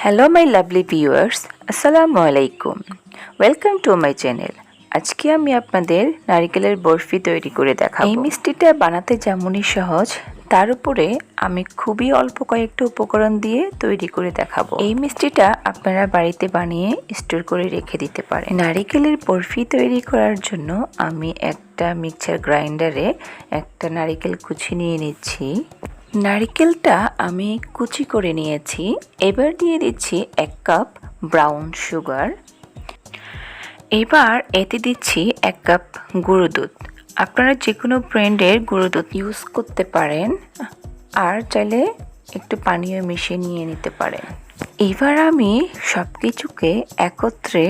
Hello my lovely viewers, আসসালামু আলাইকুম। Welcome to my channel. আজকে আমি আপনাদের নারিকেলের বরফি তৈরি করে দেখাবো। এই মিষ্টিটা বানাতে যেমনই সহজ, তার উপরে আমি খুবই অল্প কয়েকটা উপকরণ দিয়ে তৈরি করে দেখাবো। এই মিষ্টিটা আপনারা বাড়িতে বানিয়ে স্টোর করে রেখে দিতে পারেন। নারিকেলের বরফি তৈরি করার জন্য আমি একটা মিক্সার গ্রাইন্ডারে একটা নারিকেল কুচি নিয়ে নিচ্ছি। নারিকেলটা আমি কুচি করে নিয়েছি। এবার দিয়ে দিচ্ছি 1 কাপ ব্রাউন সুগার। এবার এতে দিচ্ছি 1 কাপ গুঁড়ো দুধ। আপনারা যে কোনো ব্র্যান্ডের গুঁড়ো দুধ ইউজ করতে পারেন, আর চাইলে একটু পানিও মিশিয়ে নিয়ে নিতে পারেন। এবার আমি সব কিছুকে একত্রে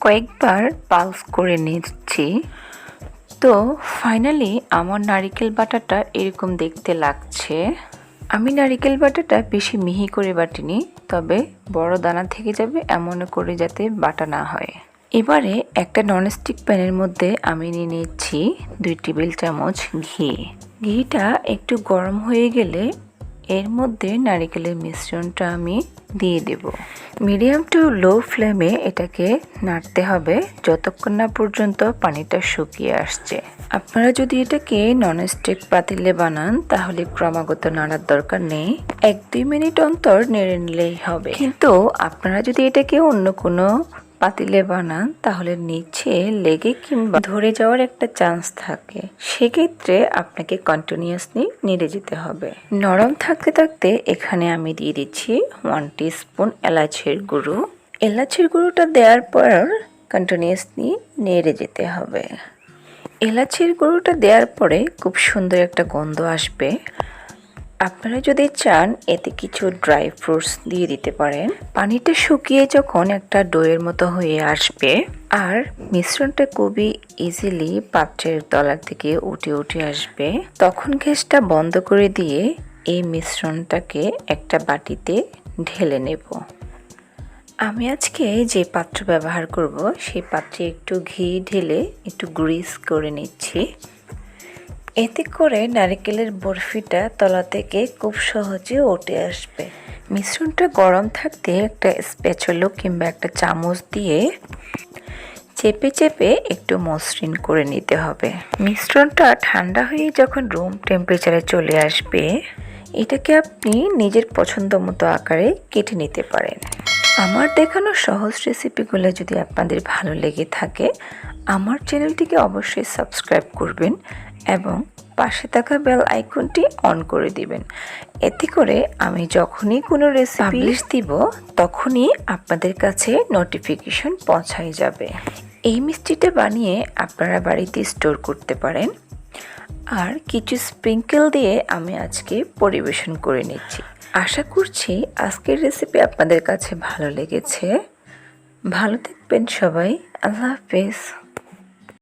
কয়েকবার পালস করে নিচ্ছি। তো ফাইনালি আমার নারিকেল বাটাটা এরকম দেখতে লাগছে। আমি নারিকেল বাটাটা বেশি মিহি করে বাটিনি, তবে বড় দানা থেকে যাবে এমন করে যাতে বাটা না হয়। এবারে একটা ননস্টিক প্যানের মধ্যে আমি নিয়ে নিচ্ছি 2 টেবিল চামচ ঘি। ঘিটা একটু গরম হয়ে গেলে এর মধ্যে নারিকেলের মিশ্রণটা আমি দিয়ে দেব। মিডিয়াম টু লো ফ্লেমে এটাকে নাড়তে হবে যতক্ষণ না পর্যন্ত পানিটা শুকিয়ে আসছে। আপনারা যদি এটাকে ননস্টিক পাতিলে বানান তাহলে ক্রমাগত নাড়ার দরকার নেই, 1-2 মিনিট অন্তর নেড়ে নিলেই হবে। কিন্তু আপনারা যদি এটাকে অন্য কোনো পাতিলে বানান তাহলে নিচে লেগে কিংবা ধরে যাওয়ার একটা চান্স থাকে, সেক্ষেত্রে আপনাকে কন্টিনিউয়াসলি নেড়ে যেতে হবে। নরম থাকতে থাকতে এখানে আমি দিয়ে দিচ্ছি 1 টিস্পুন এলাচের গুঁড়ো। এলাচের গুঁড়োটা দেওয়ার পর কন্টিনিউয়াসলি নেড়ে যেতে হবে। এলাচের গুঁড়োটা দেওয়ার পরে খুব সুন্দর একটা গন্ধ আসবে। আপনারা যদি চান এতে কিছু ড্রাই ফ্রুটস দিয়ে দিতে পারেন। পানিটা শুকিয়ে যখন একটা ডোয়ের মতো হয়ে আসবে আর মিশ্রণটা খুবই ইজিলি পাত্রের তলার থেকে উঠে আসবে, তখন গ্যাসটা বন্ধ করে দিয়ে এই মিশ্রণটাকে একটা বাটিতে ঢেলে নেব। আমি আজকে যে পাত্র ব্যবহার করব সেই পাত্রে একটু ঘি ঢেলে একটু গ্রিস করে নিচ্ছি। এতে করে নারকেলের বরফিটা তলা থেকে খুব সহজে উঠে আসবে। মিশ্রণটা গরম থাকতে একটা স্প্যাচুলা কিংবা একটা চামচ দিয়ে চেপে চেপে একটু মসৃণ করে নিতে হবে। মিশ্রণটা ঠান্ডা হয়ে যখন রুম টেম্পারেচারে চলে আসবে, এটাকে আপনি নিজের পছন্দ মতো আকারে কেটে নিতে পারেন। আমার দেখানো সহজ রেসিপিগুলো যদি আপনাদের ভালো লেগে থাকে, আমার চ্যানেলটিকে অবশ্যই সাবস্ক্রাইব করবেন এবং পাশে থাকা বেল আইকনটি অন করে দিবেন। এতে করে আমি যখনই কোনো রেসিপি পাবলিশ দিব তখনই আপনাদের কাছে নোটিফিকেশন পৌঁছায় যাবে। এই মিষ্টিটা বানিয়ে আপনারা বাড়িতে স্টোর করতে পারেন। আর কিছু স্প্রিঙ্কেল দিয়ে আমি আজকে পরিবেশন করে নিচ্ছি। আশা করছি আজকের রেসিপি আপনাদের কাছে ভালো লেগেছে। ভালো থাকবেন সবাই। আল্লাহ হাফেজ।